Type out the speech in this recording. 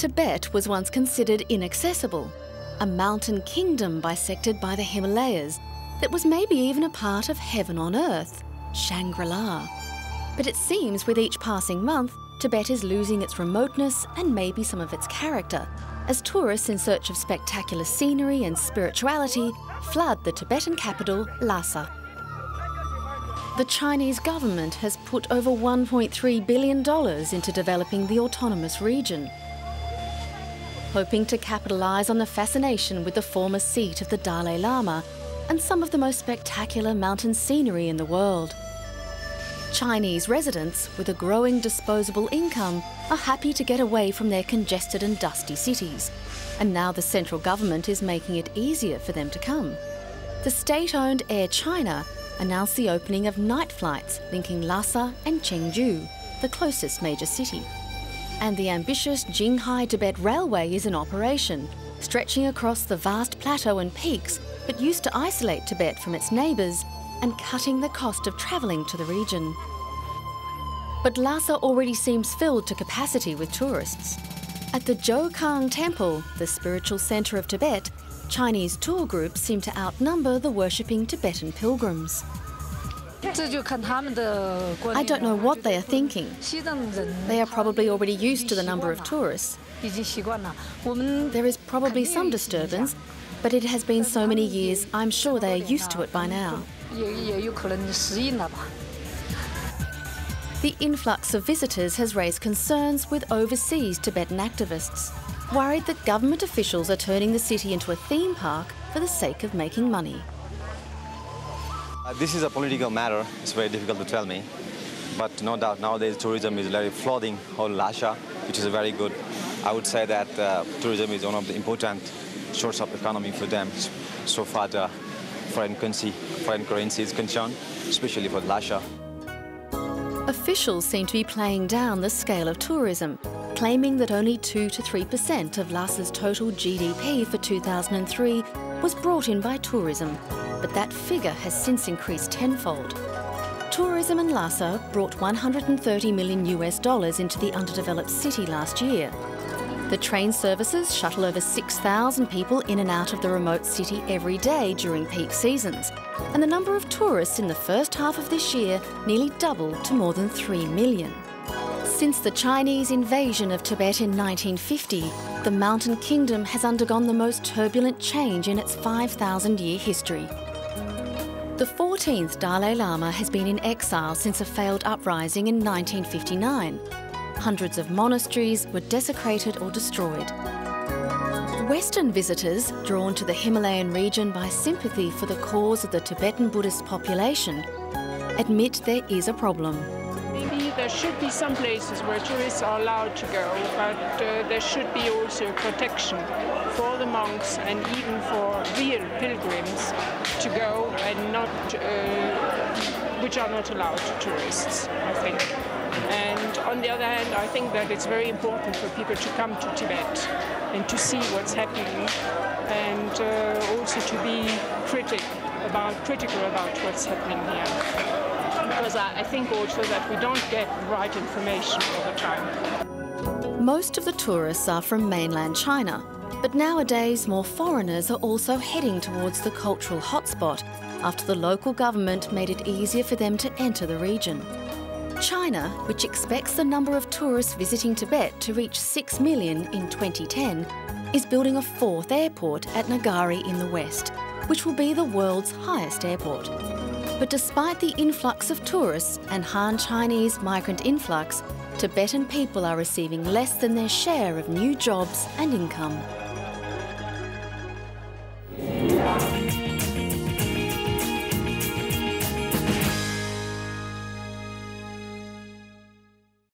Tibet was once considered inaccessible, a mountain kingdom bisected by the Himalayas that was maybe even a part of heaven on earth, Shangri-La. But it seems with each passing month, Tibet is losing its remoteness and maybe some of its character, as tourists in search of spectacular scenery and spirituality flood the Tibetan capital, Lhasa. The Chinese government has put over $1.3 billion into developing the autonomous region, hoping to capitalise on the fascination with the former seat of the Dalai Lama and some of the most spectacular mountain scenery in the world. Chinese residents with a growing disposable income are happy to get away from their congested and dusty cities, and now the central government is making it easier for them to come. The state-owned Air China announced the opening of night flights linking Lhasa and Chengdu, the closest major city. And the ambitious Jinghai-Tibet Railway is in operation, stretching across the vast plateau and peaks that used to isolate Tibet from its neighbours and cutting the cost of travelling to the region. But Lhasa already seems filled to capacity with tourists. At the Jokhang Temple, the spiritual centre of Tibet, Chinese tour groups seem to outnumber the worshipping Tibetan pilgrims. I don't know what they are thinking. They are probably already used to the number of tourists. There is probably some disturbance, but it has been so many years, I'm sure they are used to it by now. The influx of visitors has raised concerns with overseas Tibetan activists, worried that government officials are turning the city into a theme park for the sake of making money. This is a political matter. It's very difficult to tell me. But no doubt nowadays tourism is really flooding whole Lhasa, which is very good. I would say that tourism is one of the important source of economy for them. So far the foreign currency is concerned, especially for Lhasa. Officials seem to be playing down the scale of tourism, claiming that only 2 to 3% of Lhasa's total GDP for 2003 was brought in by tourism, but that figure has since increased tenfold. Tourism in Lhasa brought $130 million into the underdeveloped city last year. The train services shuttle over 6,000 people in and out of the remote city every day during peak seasons, and the number of tourists in the first half of this year nearly doubled to more than 3 million. Since the Chinese invasion of Tibet in 1950, the mountain kingdom has undergone the most turbulent change in its 5,000-year history. The 14th Dalai Lama has been in exile since a failed uprising in 1959. Hundreds of monasteries were desecrated or destroyed. Western visitors, drawn to the Himalayan region by sympathy for the cause of the Tibetan Buddhist population, admit there is a problem. Maybe there should be some places where tourists are allowed to go, but there should be also protection for the monks and even for real pilgrims to go and not, which are not allowed to tourists, I think. And on the other hand, I think that it's very important for people to come to Tibet and to see what's happening, and also to be critical about what's happening here. Because I think also that we don't get the right information all the time. Most of the tourists are from mainland China, but nowadays more foreigners are also heading towards the cultural hotspot after the local government made it easier for them to enter the region. China, which expects the number of tourists visiting Tibet to reach 6 million in 2010, is building a 4th airport at Nagari in the west, which will be the world's highest airport. But despite the influx of tourists and Han Chinese migrant influx, Tibetan people are receiving less than their share of new jobs and income.